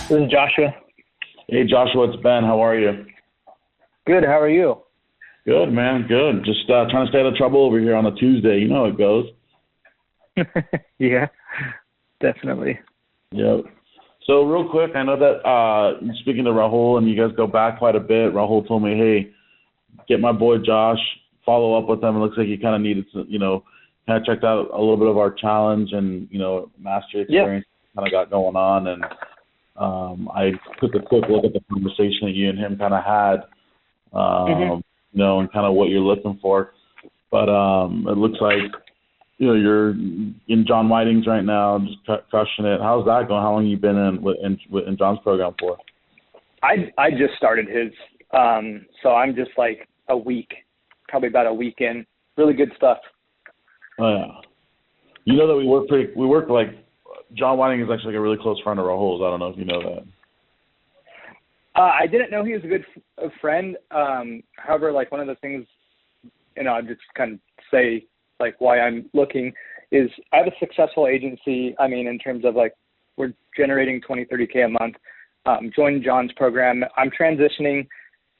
This is Joshua. Hey, Joshua, it's Ben. How are you? Good. How are you? Good, man. Good. Just trying to stay out of trouble over here on a Tuesday. You know how it goes. Yeah, definitely. Yep. So real quick, I know that speaking to Rahul, and you guys go back quite a bit, Rahul told me, hey, get my boy Josh, follow up with him. It looks like he kind of needed to, kind of checked out a little bit of our challenge and, mastery experience kind of got going on. And I took a quick look at the conversation that you and him kind of had, and kind of what you're looking for. But it looks like, you're in John Whiting's right now, just crushing it. How's that going? How long have you been in John's program for? I just started his, so I'm just like a week, probably about a week in. Really good stuff. Oh yeah. You know that we work like John Whiting is actually like a really close friend of Rahul's. I don't know if you know that. I didn't know he was a friend. However, like one of the things, I'll just kind of say like why I'm looking is I have a successful agency. I mean, in terms of like we're generating 20, 30K a month. Joined John's program. I'm transitioning.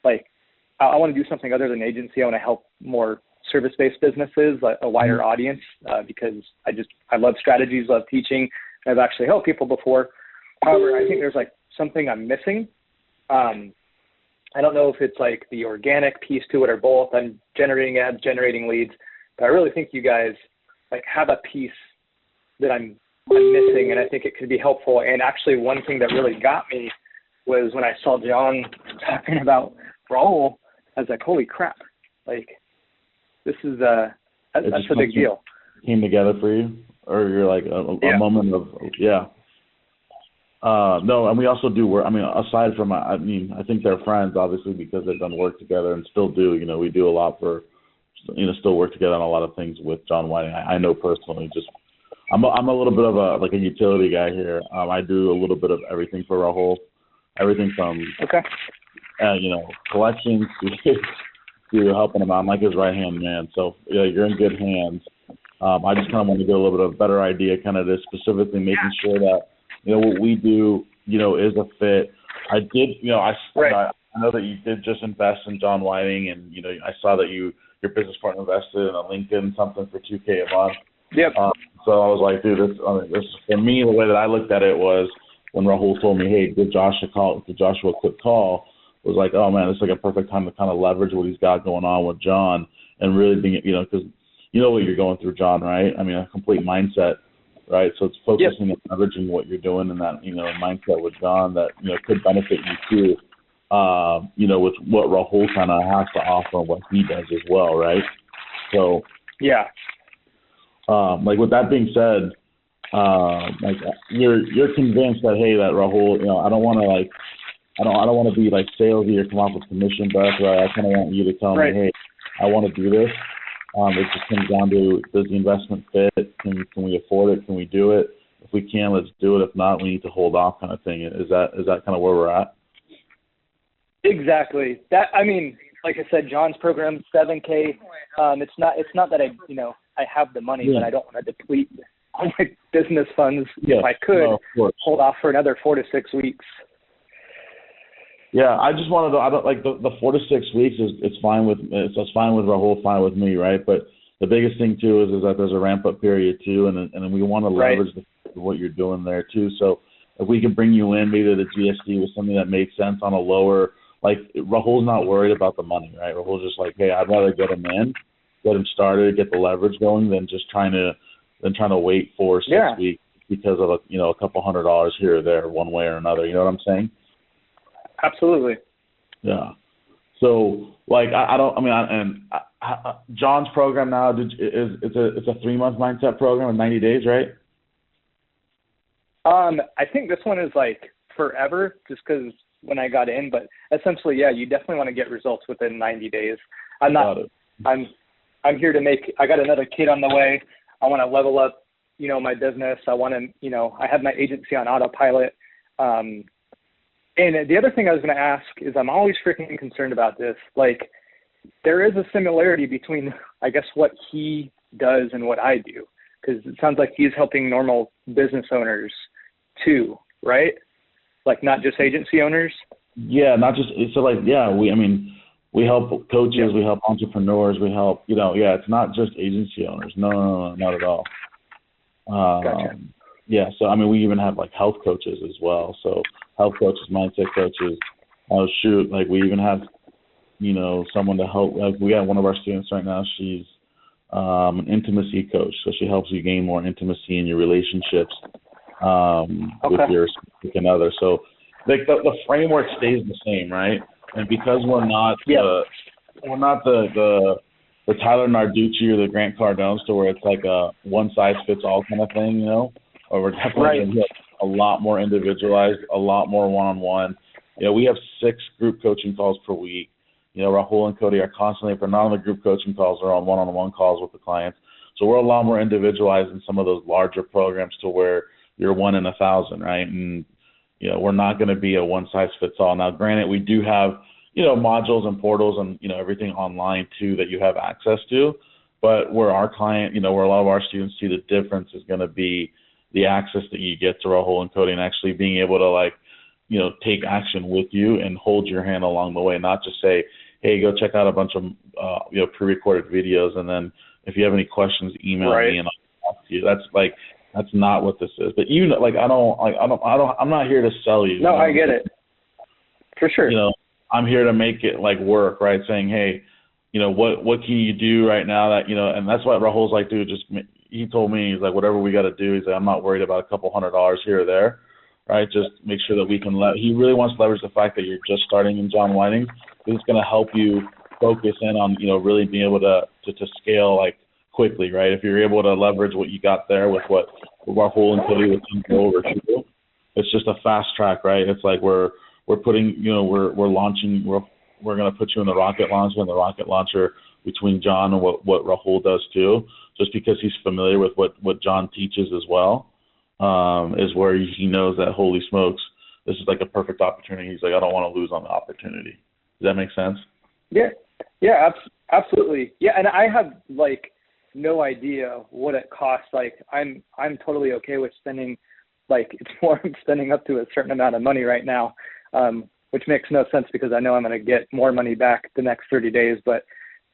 Like I want to do something other than agency. I want to help more service-based businesses, like a wider audience, because I love strategies, love teaching. I've actually helped people before. However, I think there's like something I'm missing. I don't know if it's like the organic piece to it or both. I'm generating ads, generating leads, but I really think you guys like have a piece that I'm missing, and I think it could be helpful. And actually, one thing that really got me was when I saw John talking about Rahul. I was like, holy crap! Like this is that's a big deal. Came together for you, or you're like a moment of no, and we also do work. I mean, aside from, I think they're friends, obviously, because they've done work together and still do. We do a lot for, still work together on a lot of things with John Whiting. I know personally, I'm a little bit of a utility guy here. I do a little bit of everything for Rahul, everything from collections to helping him out. I'm like his right hand man. So you're in good hands. I just kind of want to get a little bit of a better idea, kind of this specifically making sure that. What we do, is a fit. I did, I know that you did just invest in John Whiting, and, I saw that your business partner invested in a LinkedIn something for $2K a month. Yep. So I was like, dude, this for me, the way that I looked at it was when Rahul told me, hey, give Joshua a quick call, was like, oh, man, it's like a perfect time to kind of leverage what he's got going on with John and really being, because you know what you're going through, John, right? I mean, a complete mindset. Right, so it's focusing and leveraging what you're doing in that mindset with John that could benefit you too. With what Rahul kind of has to offer and what he does as well, right? So with that being said, you're convinced that hey, that Rahul, I don't want to be like salesy or come off with commission, but right? I kind of want you to tell me, hey, I want to do this. It just comes down to, does the investment fit? Can we afford it? Can we do it? If we can, let's do it. If not, we need to hold off, kind of thing. Is that kind of where we're at? Exactly. Like I said, John's program, $7K. It's not that I have the money, but I don't want to deplete all my business funds. If I could, hold off for another 4 to 6 weeks. Yeah, I just wanted to. I don't like the 4 to 6 weeks it's fine with Rahul, fine with me, right? But the biggest thing too is that there's a ramp up period too, and we want to leverage what you're doing there too. So if we can bring you in maybe to the GSD with something that makes sense on a lower, like Rahul's not worried about the money, right? Rahul's just like, hey, I'd rather get him in, get him started, get the leverage going, than trying to wait for 6 weeks because of a couple $100 here or there, one way or another. You know what I'm saying? Absolutely. Yeah. So, John's program now it's a 3-month mindset program in 90 days, right? I think this one is like forever, just because when I got in. But essentially, you definitely want to get results within 90 days. I'm here to I got another kid on the way. I want to level up, my business. I want to, I have my agency on autopilot. And the other thing I was going to ask is I'm always freaking concerned about this. Like, there is a similarity between, I guess, what he does and what I do, because it sounds like he's helping normal business owners too, right? Like not just agency owners? Yeah, not just so like we help coaches, we help entrepreneurs, we help it's not just agency owners. No, not at all. Gotcha. Yeah, so we even have like health coaches as well. So health coaches, mindset coaches. Like we even have someone to help. Like we have one of our students right now. She's an intimacy coach, so she helps you gain more intimacy in your relationships with your significant other. So like the framework stays the same, right? And because we're not the Tyler Narducci or the Grant Cardones, to where it's like a one size fits all kind of thing, or we're definitely going to get a lot more individualized, a lot more one-on-one. We have 6 group coaching calls per week. Rahul and Cody are constantly, if they're not on the group coaching calls, they're on one-on-one calls with the clients. So we're a lot more individualized in some of those larger programs to where you're 1 in 1,000, right? And, we're not going to be a one-size-fits-all. Now, granted, we do have, modules and portals and, everything online, too, that you have access to. But where our client, where a lot of our students see the difference is going to be the access that you get to Rahul and Cody and actually being able to, take action with you and hold your hand along the way, not just say, hey, go check out a bunch of, pre-recorded videos, and then if you have any questions, email me and I'll talk to you. That's not what this is. But I'm not here to sell you. No, I get it. For sure. I'm here to make it work, right? Saying, hey, what can you do right now that, and that's what Rahul's like, dude, he told me, he's like, whatever we got to do, he's like, I'm not worried about a couple $100 here or there, right? Just make sure that we can he really wants to leverage the fact that you're just starting in John Whiting. It's going to help you focus in on, really being able to scale quickly, right? If you're able to leverage what you got there with what Rahul and Cody would go over to, it's just a fast track, right? It's like we're putting, we're launching, we're going to put you in the rocket launcher, and the rocket launcher between John and what Rahul does too, just because he's familiar with what John teaches as well, is where he knows that, holy smokes, this is like a perfect opportunity. He's like, I don't want to lose on the opportunity. Does that make sense? Yeah, absolutely. Yeah, and I have no idea what it costs. I'm totally okay with spending, it's more I'm spending up to a certain amount of money right now, which makes no sense because I know I'm going to get more money back the next 30 days. But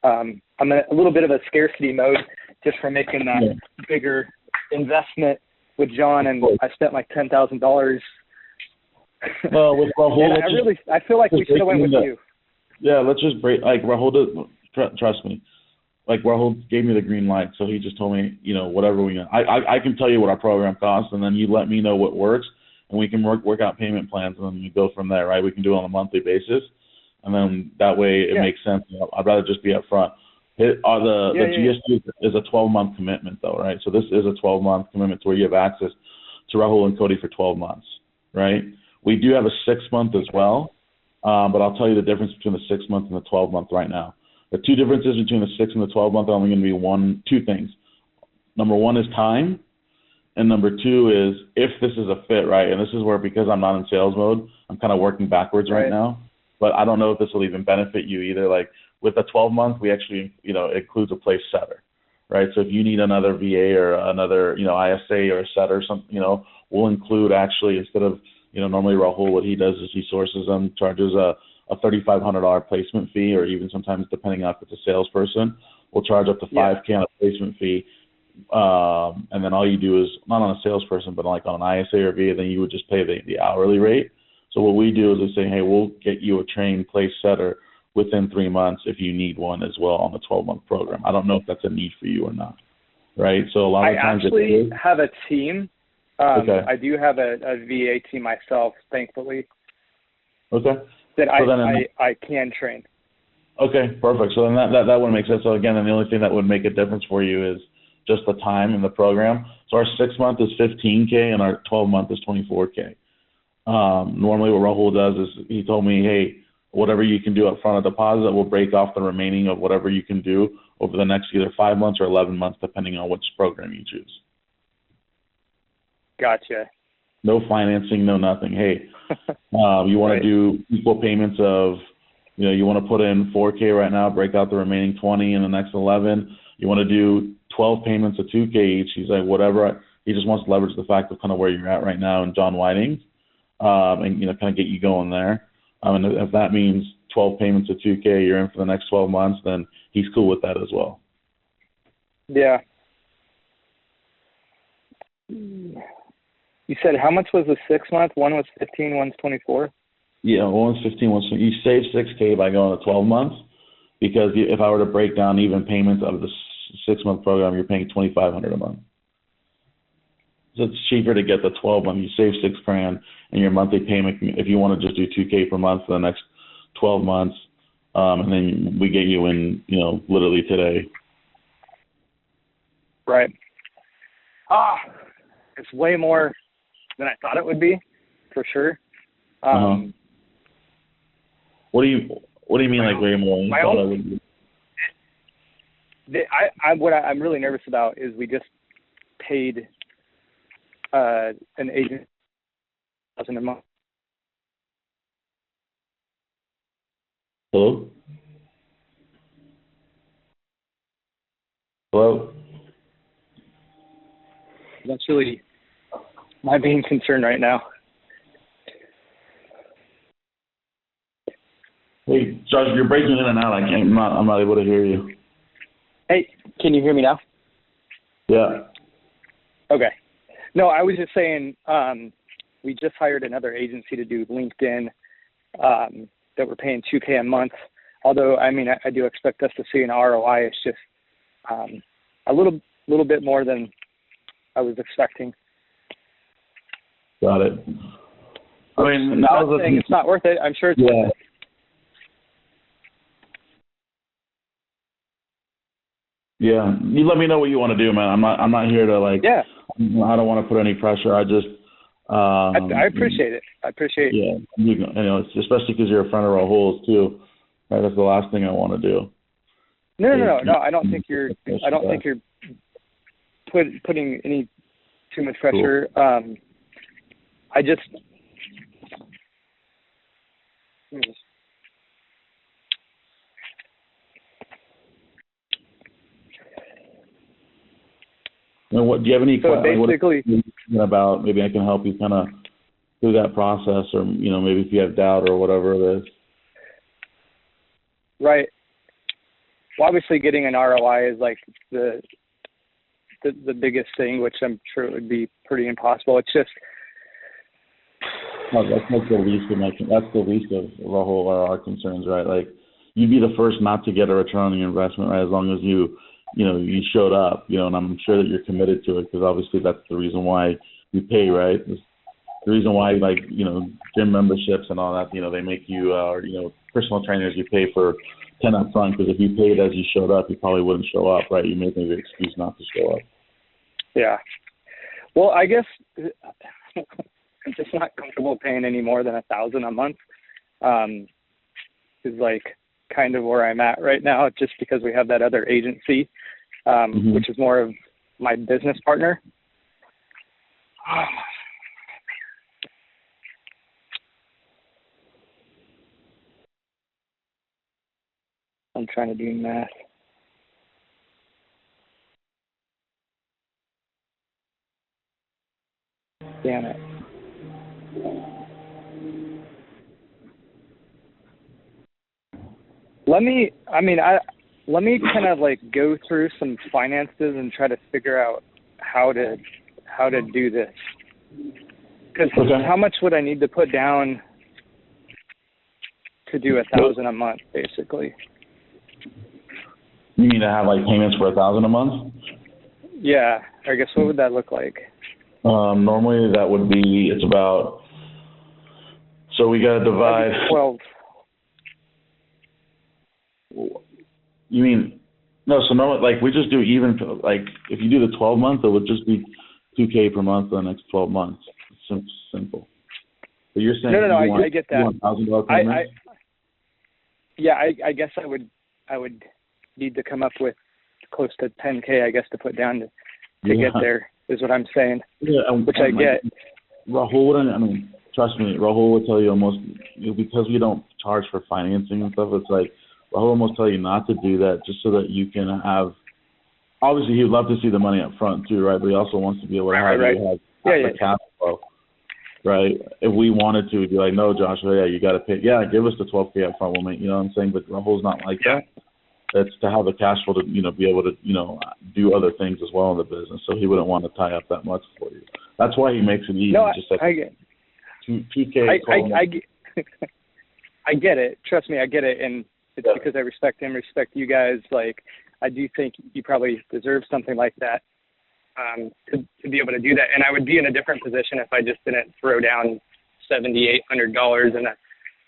I'm in a little bit of a scarcity mode just for making that bigger investment with John, and I spent $10,000. Well, with Rahul, I feel like we should have went with you. Yeah, let's just break. Rahul, trust me. Rahul gave me the green light, so he just told me, whatever I can tell you what our program costs, and then you let me know what works, and we can work out payment plans, and then we go from there, right? We can do it on a monthly basis, and then that way it makes sense. I'd rather just be upfront. The GST is a 12-month commitment, though, right? So this is a 12-month commitment to where you have access to Rahul and Cody for 12 months, right? We do have a 6-month as well, but I'll tell you the difference between the 6-month and the 12-month right now. The 2 differences between the 6 and the 12-month are only going to be 2 things. Number 1 is time, and number 2 is if this is a fit, right? And this is where, because I'm not in sales mode, I'm kind of working backwards right now. But I don't know if this will even benefit you either. With the 12-month, we actually, includes a place setter, right? So if you need another VA or another, ISA or a setter or something, we'll include actually, instead of, normally Rahul, what he does is he sources them, charges a $3,500 placement fee, or even sometimes, depending on if it's a salesperson, we'll charge up to $5,000 on a placement fee. And then all you do is, not on a salesperson, but on an ISA or VA, then you would just pay the hourly rate. So what we do is we say, hey, we'll get you a trained place setter within 3 months if you need one as well on the 12-month program. I don't know if that's a need for you or not, right? So a lot of times I actually have a team. Okay. I do have a VA team myself, thankfully. Okay. That I can train. Okay, perfect. So then that would make sense. So again, and the only thing that would make a difference for you is just the time in the program. So our 6-month is $15,000 and our 12-month is $24,000. Normally what Rahul does is he told me, hey, whatever you can do up front of deposit, we'll break off the remaining of whatever you can do over the next either 5 months or 11 months, depending on which program you choose. Gotcha. No financing, no nothing. Hey, you want to do equal payments of, you want to put in $4,000 right now, break out the remaining $20,000 in the next 11. You want to do 12 payments of $2,000 each. He's like, whatever. He just wants to leverage the fact of kind of where you're at right now in John Whiting. and kind of get you going there. And if that means 12 payments of 2K, you're in for the next 12 months, then he's cool with that as well. Yeah. You said how much was the 6 month? One was 15, one's 24. Yeah, one's 15, one's 20. You save 6K by going to 12 months, because if I were to break down even payments of the 6 month program, you're paying $2,500 a month. So it's cheaper to get the 12 month. You save $6,000, and your monthly payment, if you want to just do 2K per month for the next 12 months, and then we get you in, literally today. Right. It's way more than I thought it would be, for sure. What do you mean, like way more than you thought it would be? What I'm really nervous about is we just paid an agent $1,000 a month. Hello? Hello? That's really my main concern right now. Hey, Josh, you're breaking in and out. I'm not able to hear you. Hey, can you hear me now? Yeah. Okay. No, I was just saying we just hired another agency to do LinkedIn that we're paying $2K a month. Although, I mean, I do expect us to see an ROI. It's just a little bit more than I was expecting. Got it. I mean, I'm not saying it's not worth it. I'm sure it's worth it. Yeah, you let me know what you want to do, man. I'm not here to I don't want to put any pressure. I just. I appreciate it. Yeah, especially because you're a friend of Rahul's too. Right, that's the last thing I want to do. No. I don't think you're putting any too much pressure. Cool. I just. Do you have any questions about? Maybe I can help you kind of through that process, or maybe if you have doubt or whatever it is. Right. Well, obviously, getting an ROI is like the biggest thing, which I'm sure it would be pretty impossible. It's just. No, that's the least of Rahul or our concerns, right? Like, you'd be the first not to get a return on your investment, right? As long as you showed up, and I'm sure that you're committed to it, because obviously that's the reason why you pay, right? It's the reason why, gym memberships and all that, they make you, personal trainers, you pay for 10 up front, because if you paid as you showed up, you probably wouldn't show up, right? You make an excuse not to show up. Yeah. Well, I guess I'm just not comfortable paying any more than $1,000 a month. Is kind of where I'm at right now, just because we have that other agency, which is more of my business partner. I'm trying to do math. Damn it. Let me kind of go through some finances and try to figure out how to do this. Because how much would I need to put down to do $1,000 a month, basically? You mean to have payments for $1,000 a month? Yeah, I guess what would that look like? Normally that would be, it's about, so we got to divide 12. You mean, no, so normally, we just do even, if you do the 12 month, it would just be $2K per month for the next 12 months. It's simple. But you're saying no, I get that. $1,000 payment? I guess I would need to come up with close to $10K, I guess, to put down to get there, is what I'm saying. Yeah, which I get. Rahul wouldn't, trust me, Rahul would tell you almost, because we don't charge for financing and stuff, it's Rahul almost tell you not to do that, just so that you can have, obviously he'd love to see the money up front too, right? But he also wants to be able to have, the cash flow. right? If we wanted to, we'd be like, no, Joshua, yeah, you got to pay. Yeah, give us the $12K up front, we'll make, you know what I'm saying? But Rahul's not like that. It's to have the cash flow to, be able to, do other things as well in the business. So he wouldn't want to tie up that much for you. That's why he makes it easy. No, just like I get $2K. I get it. Trust me, I get it. And it's because I respect him, respect you guys. Like, I do think you probably deserve something like that, to be able to do that. And I would be in a different position if I just didn't throw down $7,800 in a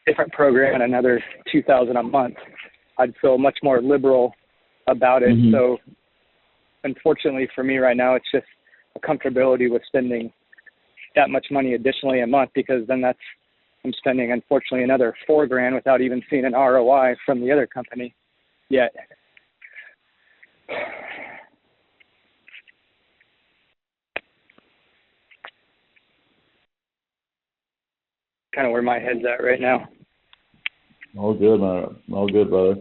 different program and another $2,000 a month. I'd feel much more liberal about it. Mm-hmm. So unfortunately for me right now, it's just a comfortability with spending that much money additionally a month, because then I'm spending, unfortunately, another $4,000 without even seeing an ROI from the other company yet. Kind of where my head's at right now. All good, man. All good, brother.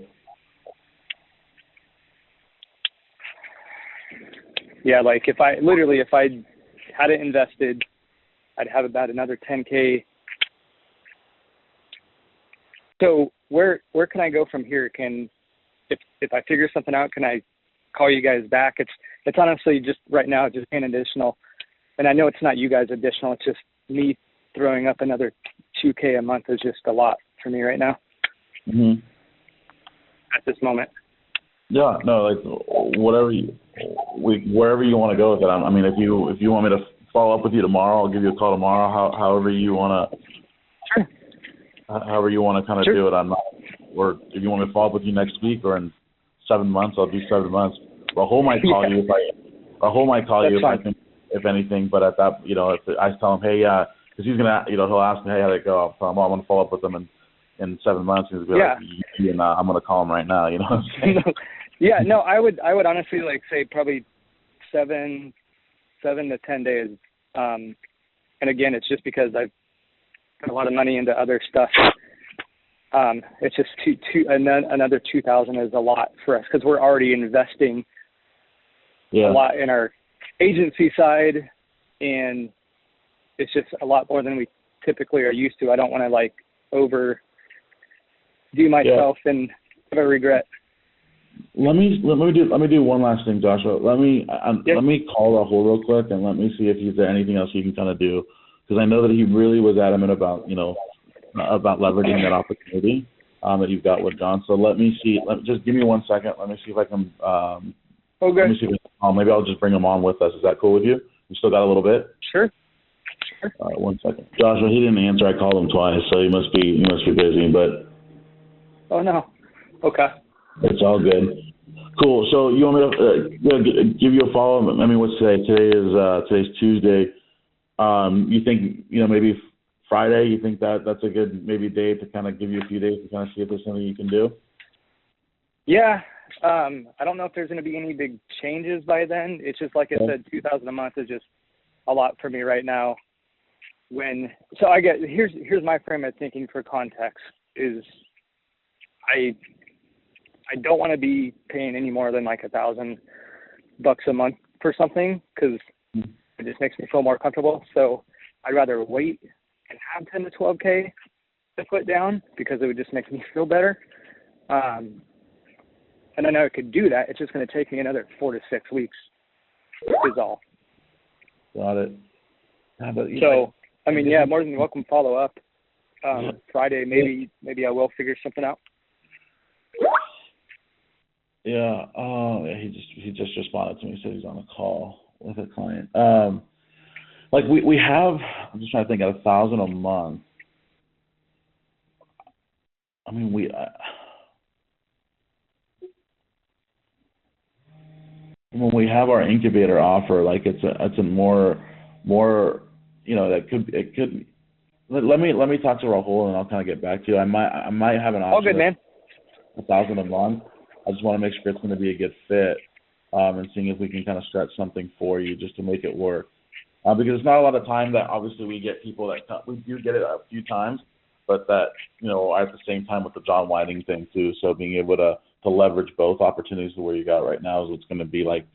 Yeah, like if I had it invested, I'd have about another $10K. So where can I go from here? If I figure something out, can I call you guys back? It's honestly just right now just an additional, and I know it's not you guys additional. It's just me throwing up another $2K a month is just a lot for me right now. Mm-hmm. At this moment. Yeah, no, like wherever you want to go with it. I mean, if you want me to follow up with you tomorrow, I'll give you a call tomorrow. However you want to. Sure. However you want to kind of do it. Or if you want me to follow up with you next week or in 7 months, I'll do 7 months. Rahul might call you if I think, if anything. But at that, if I tell him, hey, because he's gonna, he'll ask me, hey, how'd it go? I'll tell him, I'm gonna follow up with them in 7 months. He's gonna be like, and I'm gonna call him right now. You know what I'm saying? Yeah, no, I would honestly say probably 7 to 10 days. And again, it's just because I've put a lot of money into other stuff. It's just another 2,000 is a lot for us because we're already investing a lot in our agency side, and it's just a lot more than we typically are used to. I don't want to overdo myself and have a regret. Let me do one last thing, Joshua. Let me call Rahul real quick and let me see if there's anything else you can kind of do, because I know that he really was adamant about about leveraging that opportunity that you've got with John. So let me see. Just give me 1 second. Let me see if I can. Okay. Let me see if maybe I'll just bring him on with us. Is that cool with you? You still got a little bit? Sure. All right, 1 second. Joshua, he didn't answer. I called him twice, so he must be busy. But. Oh no. Okay. It's all good. Cool. So you want me to give you a follow? I mean, what's today? Today's Tuesday. You think maybe Friday? You think that's a good maybe day to kind of give you a few days to kind of see if there's something you can do? Yeah. I don't know if there's going to be any big changes by then. It's just like I said, 2,000 a month is just a lot for me right now. Here's my frame of thinking for context is I don't want to be paying any more than like $1,000 a month for something, because it just makes me feel more comfortable. So I'd rather wait and have 10 to 12K to put down, because it would just make me feel better. And I know I could do that. It's just going to take me another 4 to 6 weeks is all. Got it. More than welcome follow up. Friday, maybe I will figure something out. Yeah. He just responded to me. He said he's on a call with a client. We have. I'm just trying to think. At $1,000 a month. I mean, when we have our incubator offer, it's a more that could. Let me talk to Rahul and I'll kind of get back to you. I might have an option. All good, man. $1,000 a month. I just want to make sure it's going to be a good fit, and seeing if we can kind of stretch something for you just to make it work. Because it's not a lot of time that obviously we get people we do get it a few times, but that at the same time with the John Whiting thing too. So being able to leverage both opportunities to where you got right now is what's going to be like.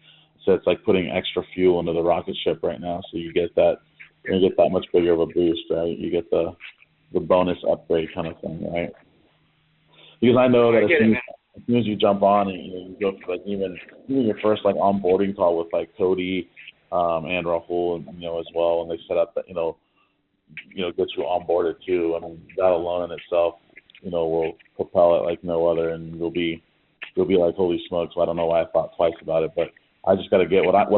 So it's like putting extra fuel into the rocket ship right now. So you get that you get that much bigger of a boost, right? You get the bonus upgrade kind of thing, right? Because I know that as soon as you jump on and you go for like even your first like onboarding call with like Cody and Rahul and as well, and they set up that get you onboarded too. I mean, that alone in itself will propel it like no other, and you'll be like, holy smokes! I don't know why I thought twice about it, but I just got to get what I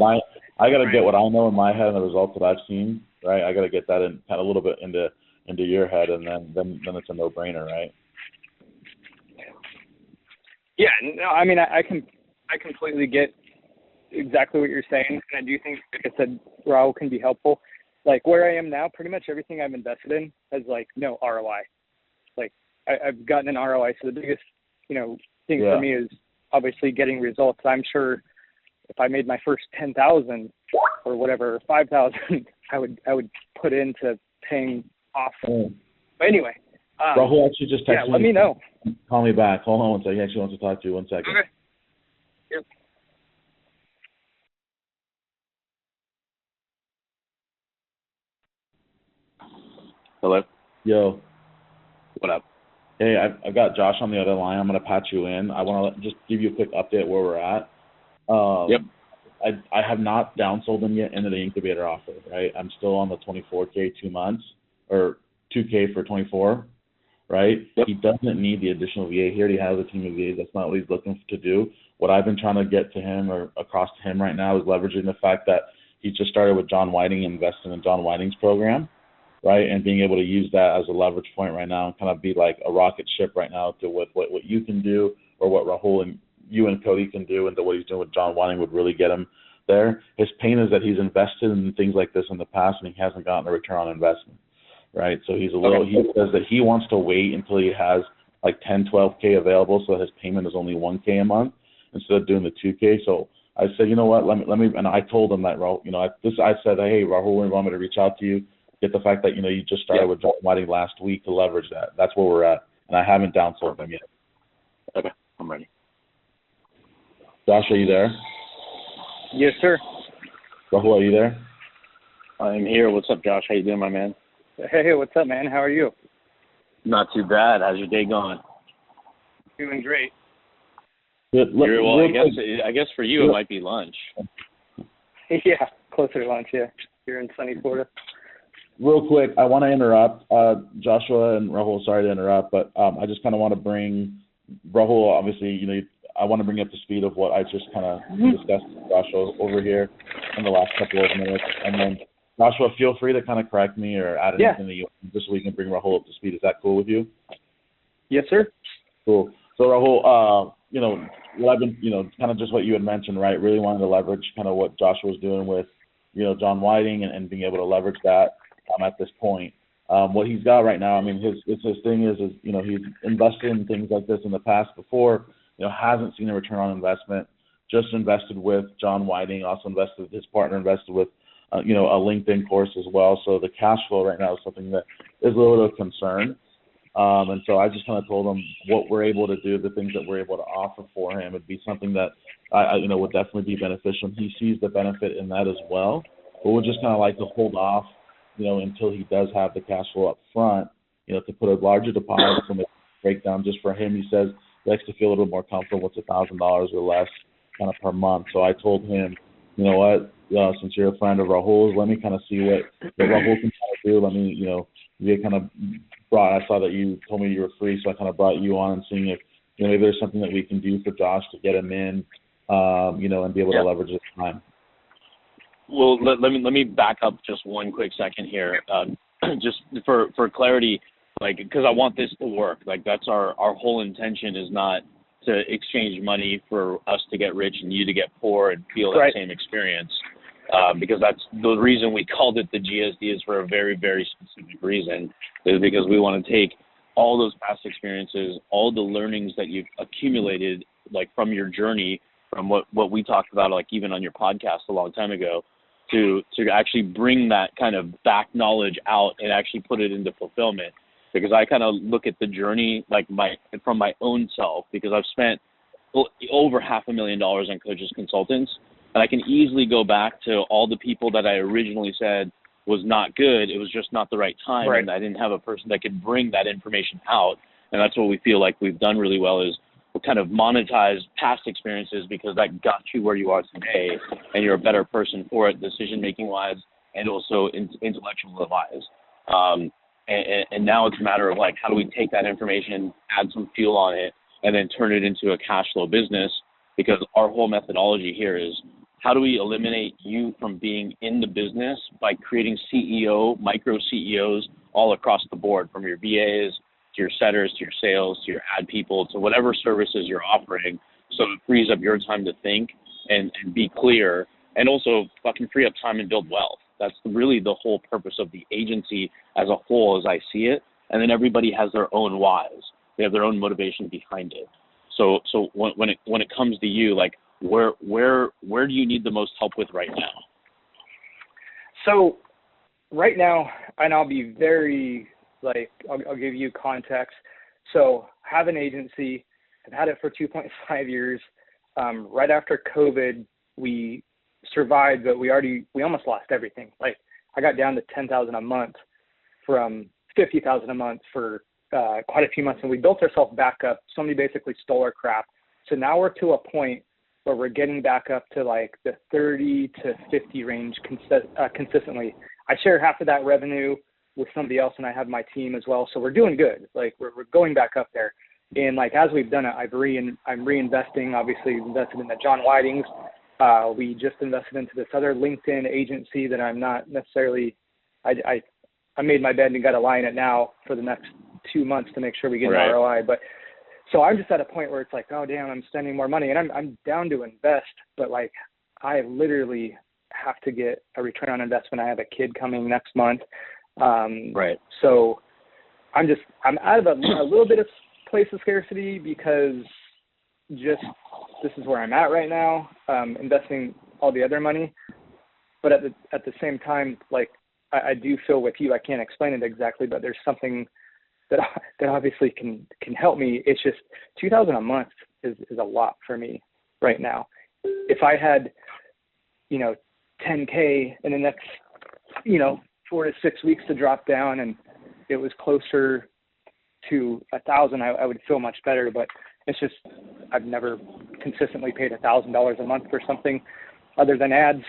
got to get what I know in my head and the results that I've seen, right? I got to get that in kind of a little bit into your head, and then it's a no-brainer, right? Yeah, no, I mean, I completely get exactly what you're saying, and I do think, like I said, Rahul can be helpful. Like where I am now, pretty much everything I've invested in has like no ROI. Like I've gotten an ROI, so the biggest thing for me is obviously getting results. I'm sure if I made my first 10,000 or whatever, 5,000, I would put into paying off. But anyway, Rahul actually just texted me. Let me know. Call me back. Hold on one second. He actually wants to talk to you. 1 second. Okay. Yep. Hello? Yo. What up? Hey, I've got Josh on the other line. I'm going to patch you in. I want to just give you a quick update where we're at. Yep. I have not downsold him yet into the incubator offer, right? I'm still on the 24K 2 months, or 2K for 24, right? Yep. He doesn't need the additional VA. He already has a team of VAs. That's not what he's looking to do. What I've been trying to get to him or across to him right now is leveraging the fact that he just started with John Whiting, investing in John Whiting's program, right? And being able to use that as a leverage point right now and kind of be like a rocket ship right now to what you can do, or what Rahul and you and Cody can do, and what he's doing with John Whiting would really get him there. His pain is that he's invested in things like this in the past and he hasn't gotten a return on investment, right? So he says that he wants to wait until he has like 10, 12K available, so that his payment is only 1K a month instead of doing the 2K. So I said, you know what, let me, and I told him that, I said, hey, Rahul, we want me to reach out to you, get the fact that, you just started with John Whiting last week to leverage that. That's where we're at, and I haven't downsold them yet. Okay, I'm ready. Josh, are you there? Yes, sir. Rahul, are you there? I'm here. What's up, Josh? How you doing, my man? Hey, what's up, man? How are you? Not too bad. How's your day going? Doing great. Good. Well, I guess for you it might be lunch. Yeah, closer to lunch, yeah. Here in sunny Florida. Real quick, I want to interrupt Joshua and Rahul. Sorry to interrupt, but I just kind of want to bring Rahul, obviously, I want to bring up the speed of what I just kind of discussed with Joshua over here in the last couple of minutes. And then, Joshua, feel free to kind of correct me or add anything that you want, just so we can bring Rahul up to speed. Is that cool with you? Yes, sir. Cool. So, Rahul, what I've been, kind of just what you had mentioned, right, really wanted to leverage kind of what Joshua was doing with, John Whiting and being able to leverage that at this point. What he's got right now, I mean, his thing is he's invested in things like this in the past before, hasn't seen a return on investment, just invested with John Whiting, also his partner invested with, a LinkedIn course as well. So the cash flow right now is something that is a little bit of concern. And so I just kind of told him what we're able to do, the things that we're able to offer for him would be something that I would definitely be beneficial. He sees the benefit in that as well, but we'll just kind of like to hold off, until he does have the cash flow up front, to put a larger deposit from a breakdown just for him. He says he likes to feel a little more comfortable with $1,000 or less kind of per month. So I told him, you know what, since you're a friend of Rahul's, let me kind of see what Rahul can kind of do. Let me, you kind of I saw that you told me you were free, so I kind of brought you on and seeing if, maybe there's something that we can do for Josh to get him in, and be able to leverage his time. Well, let me back up just one quick second here, just for clarity, because I want this to work. That's our whole intention is not to exchange money for us to get rich and you to get poor and feel that same experience, because that's the reason we called it the GSD is for a very, very specific reason, is because we want to take all those past experiences, all the learnings that you've accumulated, from your journey, from what we talked about, even on your podcast a long time ago, to actually bring that kind of back knowledge out and actually put it into fulfillment. Because I kind of look at the journey from my own self, because I've spent over $500,000 on coaches consultants, and I can easily go back to all the people that I originally said, was not good. It was just not the right time, Right. and I didn't have a person that could bring that information out. And that's what we feel like we've done really well, is we'll kind of monetize past experiences, because that got you where you are today, and you're a better person for it, decision-making wise, and also intellectual wise. And now it's a matter of like, how do we take that information, add some fuel on it, and then turn it into a cash flow business? Because our whole methodology here is, how do we eliminate you from being in the business by creating CEO, micro CEOs all across the board, from your VAs to your setters, to your sales, to your ad people, to whatever services you're offering, so it frees up your time to think and be clear, and also fucking free up time and build wealth. That's really the whole purpose of the agency as a whole, as I see it. And then everybody has their own whys. They have their own motivation behind it. So when it comes to you, like, where do you need the most help with right now? So right now, and I'll be very, like, I'll give you context. So I have an agency. I've had it for 2.5 years. Right after COVID, we survived, but we almost lost everything. Like, I got down to $10,000 a month from $50,000 a month for quite a few months, and we built ourselves back up. Somebody basically stole our crap. So now we're to a point where we're getting back up to like the 30 to 50 range consistently. I share half of that revenue with somebody else, and I have my team as well. So we're doing good. Like, we're going back up there. And like, as we've done it, I'm reinvesting, obviously invested in the John Whiting's. We just invested into this other LinkedIn agency that I'm not necessarily, I made my bed and got to lie in it now for the next 2 months to make sure we get an ROI. But so I'm just at a point where it's like, oh damn, I'm spending more money, and I'm down to invest, but like, I literally have to get a return on investment. I have a kid coming next month. So I'm out of a little bit of place of scarcity, because just, this is where I'm at right now, investing all the other money. But at the same time, like, I do feel with you, I can't explain it exactly, but there's something that obviously can help me. It's just $2,000 a month is a lot for me right now. If I had, $10K in the next, 4 to 6 weeks to drop down, and it was closer to $1,000, I would feel much better. But it's just, I've never consistently paid $1,000 a month for something other than ads.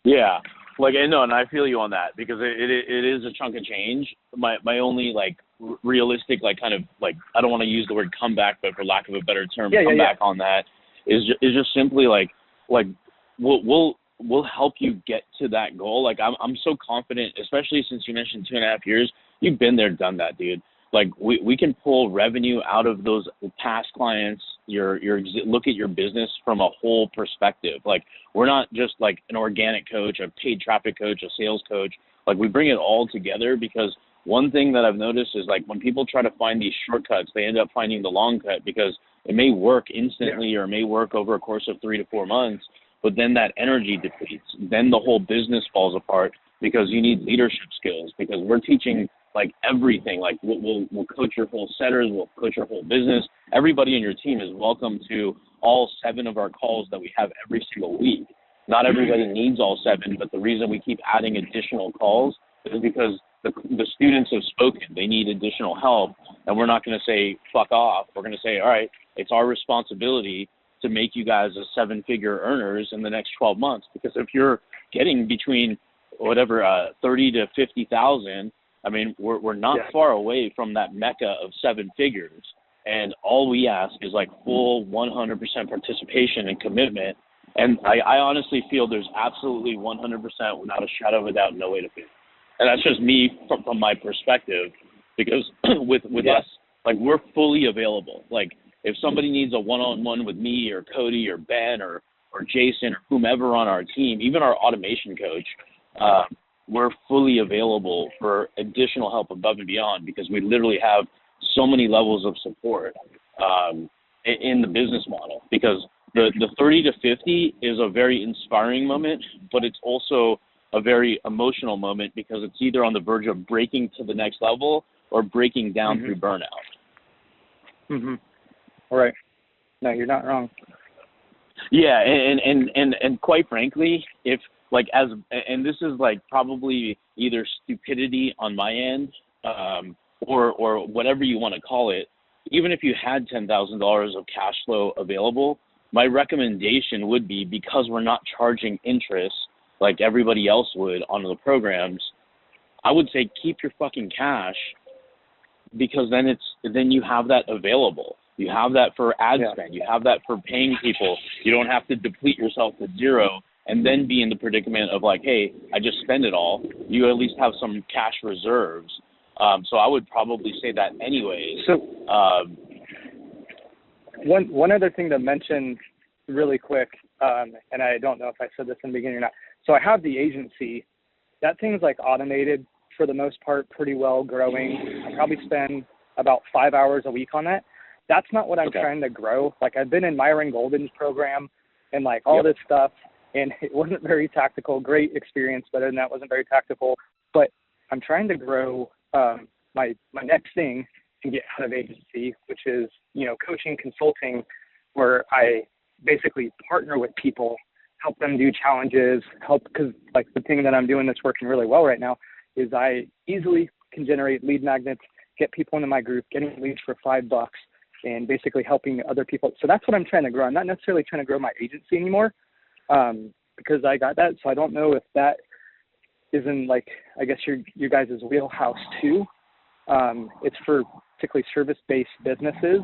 Yeah. Like, I know, and I feel you on that, because it is a chunk of change. My only, like, realistic, like, kind of, like, I don't want to use the word comeback, but for lack of a better term, comeback on that is just simply like we'll help you get to that goal. Like, I'm so confident, especially since you mentioned 2.5 years. You've been there, done that, dude. Like, we can pull revenue out of those past clients. Look at your business from a whole perspective. Like, we're not just like an organic coach, a paid traffic coach, a sales coach. Like, we bring it all together, because one thing that I've noticed is, like, when people try to find these shortcuts, they end up finding the long cut, because it may work instantly or it may work over a course of 3 to 4 months, but then that energy depletes. Then the whole business falls apart, because you need leadership skills, because we're teaching like everything. Like, we'll coach your whole setters, we'll coach your whole business. Everybody in your team is welcome to all 7 of our calls that we have every single week. Not everybody needs all 7, but the reason we keep adding additional calls is because the students have spoken. They need additional help, and we're not going to say fuck off. We're going to say, all right, it's our responsibility to make you guys a 7-figure earners in the next 12 months. Because if you're getting between 30 to 50,000, I mean, we're not far away from that mecca of 7 figures. And all we ask is like full 100% participation and commitment. And I honestly feel there's absolutely 100%, without a shadow of a doubt, no way to fail. And that's just me from my perspective, because with us, like, we're fully available. Like, if somebody needs a one-on-one with me or Cody or Ben or Jason or whomever on our team, even our automation coach, we're fully available for additional help above and beyond, because we literally have so many levels of support in the business model. Because the 30 to 50 is a very inspiring moment, but it's also a very emotional moment, because it's either on the verge of breaking to the next level or breaking down through burnout. Right. No, you're not wrong. Yeah, and quite frankly, if like and this is like probably either stupidity on my end, or whatever you want to call it. Even if you had $10,000 of cash flow available, my recommendation would be, because we're not charging interest like everybody else would on the programs, I would say keep your fucking cash, because then you have that available. You have that for ad spend. You have that for paying people. You don't have to deplete yourself to zero and then be in the predicament of like, hey, I just spend it all. You at least have some cash reserves. So I would probably say that anyways. So one other thing to mention really quick, and I don't know if I said this in the beginning or not. So I have the agency. That thing's like automated for the most part, pretty well growing. I probably spend about 5 hours a week on that. That's not what I'm trying to grow. Like, I've been in Myron Golden's program and like all this stuff, and it wasn't very tactical. Great experience, but other than that, wasn't very tactical. But I'm trying to grow my next thing and get out of agency, which is, coaching, consulting, where I basically partner with people, help them do challenges, because like the thing that I'm doing that's working really well right now is I easily can generate lead magnets, get people into my group, getting leads for $5, and basically helping other people. So that's what I'm trying to grow. I'm not necessarily trying to grow my agency anymore, because I got that. So I don't know if that is in, like, I guess your guys' wheelhouse too. It's for particularly service-based businesses.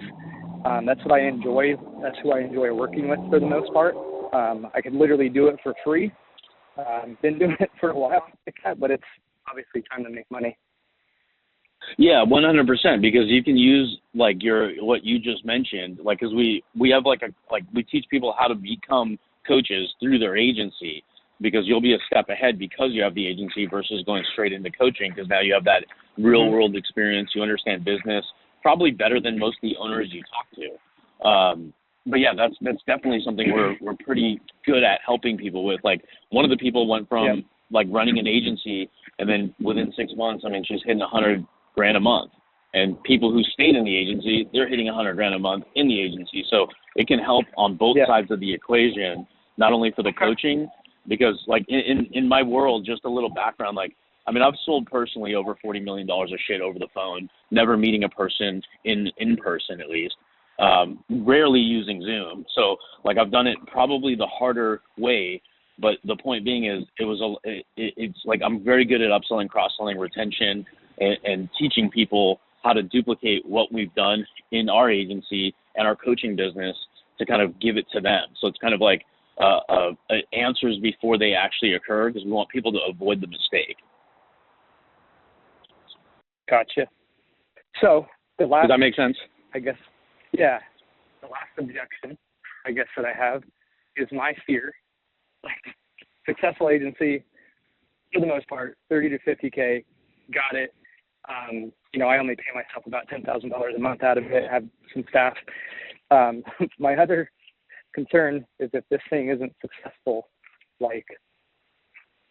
That's what I enjoy. That's who I enjoy working with for the most part. I could literally do it for free. Been doing it for a while, but it's obviously time to make money. Yeah, 100%, because you can use like what you just mentioned, like, because we have we teach people how to become coaches through their agency, because you'll be a step ahead because you have the agency versus going straight into coaching, because now you have that real world experience. You understand business probably better than most of the owners you talk to. But yeah, that's definitely something we're pretty good at helping people with. Like, one of the people went from like running an agency, and then within 6 months, I mean, she's hitting $100,000 a month. And people who stayed in the agency, they're hitting $100,000 a month in the agency. So it can help on both sides of the equation, not only for the coaching, because like in my world, just a little background, like, I mean, I've sold personally over $40 million of shit over the phone, never meeting a person in person at least, rarely using Zoom. So like, I've done it probably the harder way, but the point being is it's like, I'm very good at upselling, cross-selling, retention, and teaching people how to duplicate what we've done in our agency and our coaching business to kind of give it to them. So it's kind of like answers before they actually occur, because we want people to avoid the mistake. Gotcha. So the last, does that make sense? I guess, yeah. The last objection, I guess, that I have is my fear. Like, successful agency, for the most part, 30 to 50K, got it. I only pay myself about $10,000 a month out of it, have some staff. My other concern is if this thing isn't successful, like,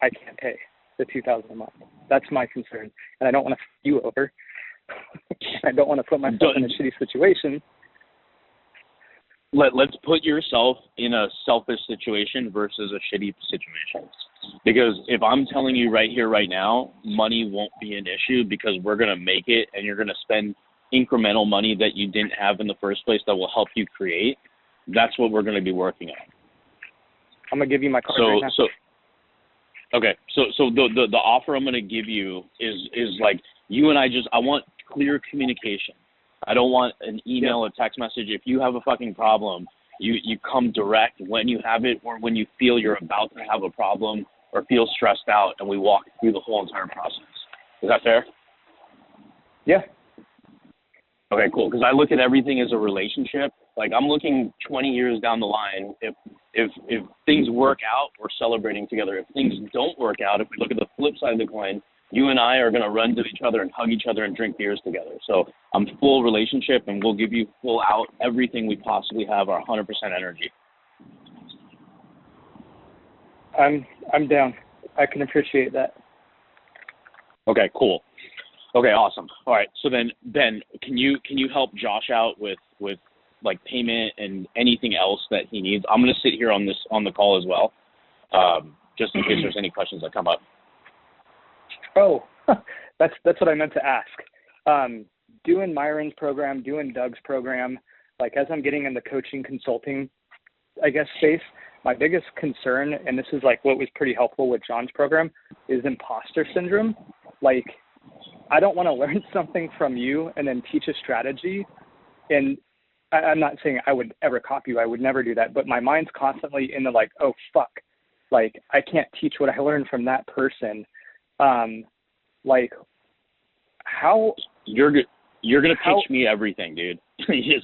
I can't pay the $2,000 a month. That's my concern, and I don't want to f you over. I don't want to put myself in a shitty situation. Let's put yourself in a selfish situation versus a shitty situation. Because if I'm telling you right here, right now, money won't be an issue, because we're going to make it, and you're going to spend incremental money that you didn't have in the first place that will help you create, that's what we're going to be working on. I'm going to give you my card right now. Okay. So the offer I'm going to give you is like, you and I want clear communication. I don't want an email or text message. If you have a fucking problem, you come direct when you have it, or when you feel you're about to have a problem or feel stressed out, and we walk through the whole entire process. Is that fair? Yeah. Okay, cool. Because I look at everything as a relationship. Like, I'm looking 20 years down the line. If things work out, we're celebrating together. If things don't work out, if we look at the flip side of the coin, you and I are going to run to each other and hug each other and drink beers together. So I'm full relationship, and we'll give you full out everything we possibly have, our 100% energy. I'm down. I can appreciate that. Okay, cool. Okay, awesome. All right. So then, Ben, can you help Josh out with like payment and anything else that he needs? I'm going to sit here on the call as well. just in case there's any questions that come up. Oh, that's what I meant to ask. Doing Myron's program, doing Doug's program, like as I'm getting in the coaching consulting, I guess, space, my biggest concern, and this is like what was pretty helpful with John's program, is imposter syndrome. Like, I don't want to learn something from you and then teach a strategy. And I'm not saying I would ever copy you. I would never do that. But my mind's constantly in the like, oh, fuck. Like, I can't teach what I learned from that person. Like, how... You're going to pitch me everything, dude.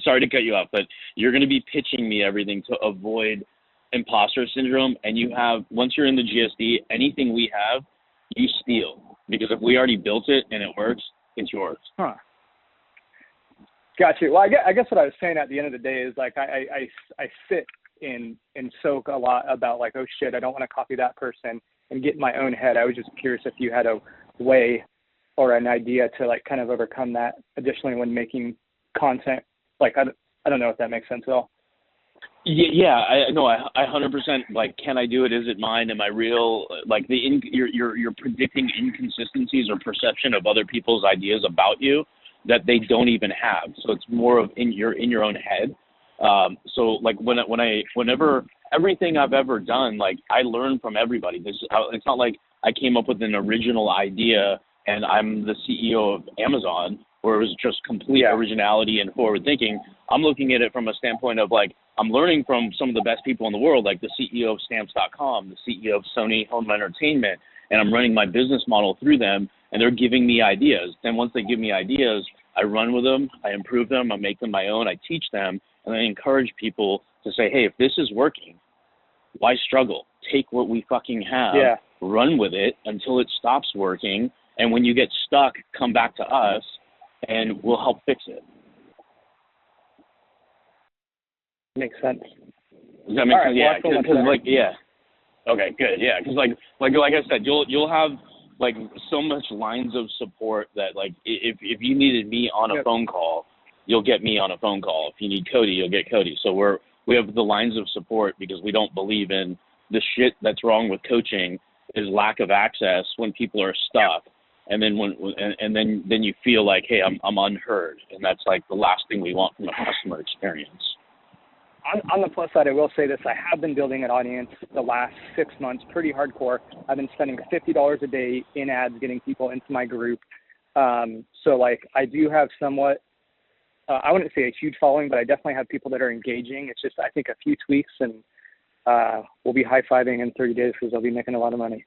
Sorry to cut you off, but you're going to be pitching me everything to avoid imposter syndrome. And you have, once you're in the GSD, anything we have, you steal. Because if we already built it and it works, it's yours. Huh. Gotcha. Well, I guess what I was saying at the end of the day is like I sit and soak a lot about like, oh shit, I don't want to copy that person and get in my own head. I was just curious if you had a way or an idea to like kind of overcome that additionally when making content. Like, I don't know if that makes sense at all. Yeah, I know. I 100% like. Can I do it? Is it mine? Am I real? Like you're predicting inconsistencies or perception of other people's ideas about you that they don't even have. So it's more of in your own head. So like whenever everything I've ever done, like I learn from everybody. It's not like I came up with an original idea and I'm the CEO of Amazon, where it was just complete originality and forward thinking. I'm looking at it from a standpoint of like, I'm learning from some of the best people in the world, like the CEO of Stamps.com, the CEO of Sony Home Entertainment, and I'm running my business model through them, and they're giving me ideas. Then once they give me ideas, I run with them, I improve them, I make them my own, I teach them, and I encourage people to say, hey, if this is working, why struggle? Take what we fucking have, run with it until it stops working, and when you get stuck, come back to us, and we'll help fix it. Makes sense. Does that make sense? Right, Yeah, well, because like, yeah. Okay, good. Yeah, because like I said, you'll have like so much lines of support that like if you needed me on a phone call, you'll get me on a phone call. If you need Cody, you'll get Cody. So we have the lines of support because we don't believe in the shit that's wrong with coaching is lack of access when people are stuck. And then then you feel like, hey, I'm unheard, and that's like the last thing we want from a customer experience. On the plus side, I will say this: I have been building an audience the last 6 months, pretty hardcore. I've been spending $50 a day in ads, getting people into my group. So like, I do have somewhat, I wouldn't say a huge following, but I definitely have people that are engaging. It's just, I think, a few tweaks, and we'll be high-fiving in 30 days because I'll be making a lot of money.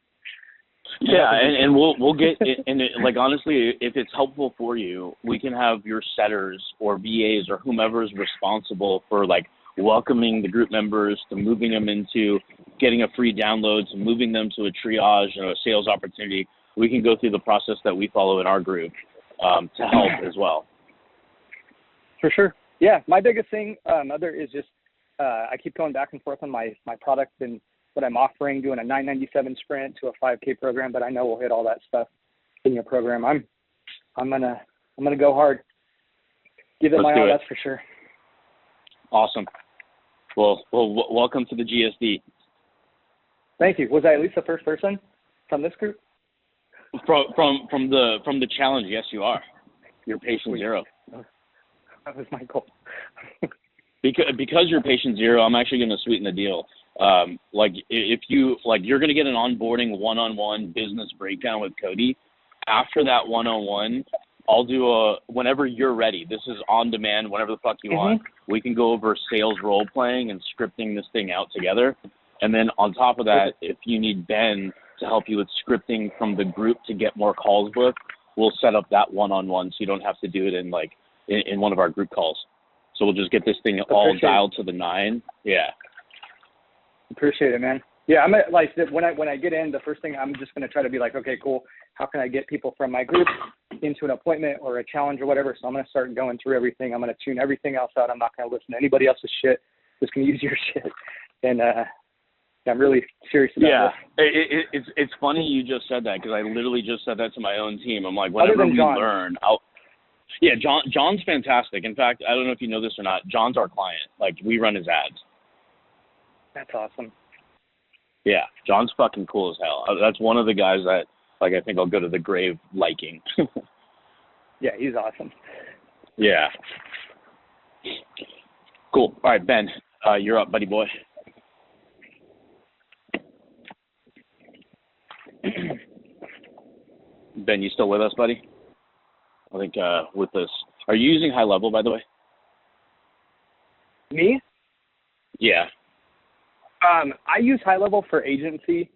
Yeah, and we'll get and like honestly, if it's helpful for you, we can have your setters or VAs or whomever is responsible for like welcoming the group members, to moving them into getting a free download, to moving them to a triage or a sales opportunity. We can go through the process that we follow in our group to help as well. For sure. Yeah, my biggest thing, other is just I keep going back and forth on my product and what I'm offering, doing a 997 sprint to a 5K program, but I know we'll hit all that stuff in your program. I'm gonna go hard. Give it my all, that's for sure. Awesome. Well, welcome to the GSD. Thank you. Was I at least the first person from this group? From the challenge, yes, you are. You're patient zero. That was my goal. because you're patient zero, I'm actually going to sweeten the deal. Like if you you're going to get an onboarding one-on-one business breakdown with Cody. After that one-on-one, I'll do whenever you're ready. This is on demand, whenever the fuck you want. We can go over sales role playing and scripting this thing out together. And then on top of that, if you need Ben to help you with scripting from the group to get more calls booked, we'll set up that one-on-one so you don't have to do it in one of our group calls. So we'll just get this thing all dialed to the 9. Yeah. Appreciate it, man. Yeah, I'm like when I get in, the first thing I'm just going to try to be like, okay, cool. How can I get people from my group into an appointment or a challenge or whatever? So I'm going to start going through everything. I'm going to tune everything else out. I'm not going to listen to anybody else's shit. Just going to use your shit. And I'm really serious about this. It's funny you just said that because I literally just said that to my own team. I'm like, whenever we learn, John's fantastic. In fact, I don't know if you know this or not. John's our client. Like, we run his ads. That's awesome. Yeah, John's fucking cool as hell. That's one of the guys that, like, I think I'll go to the grave liking. Yeah, he's awesome. Yeah. Cool. All right, Ben, you're up, buddy boy. Ben, you still with us, buddy? I think with this. Are you using high level, by the way? Me? Yeah. I use high level for agency.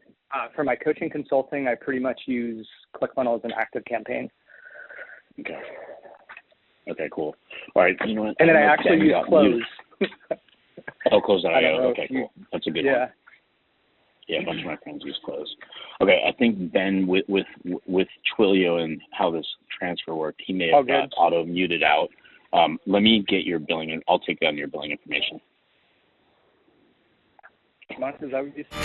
For my coaching consulting, I pretty much use ClickFunnels and ActiveCampaign. Okay. Okay, cool. All right, you know what? And then I actually use Close. Oh, Close.io. Okay, cool. That's a good one. Yeah, a bunch of my friends use Close. Okay, I think Ben, with Twilio and how this transfer worked, he may have got auto-muted out. Let me get your billing, and I'll take down your billing information. Is that what you said?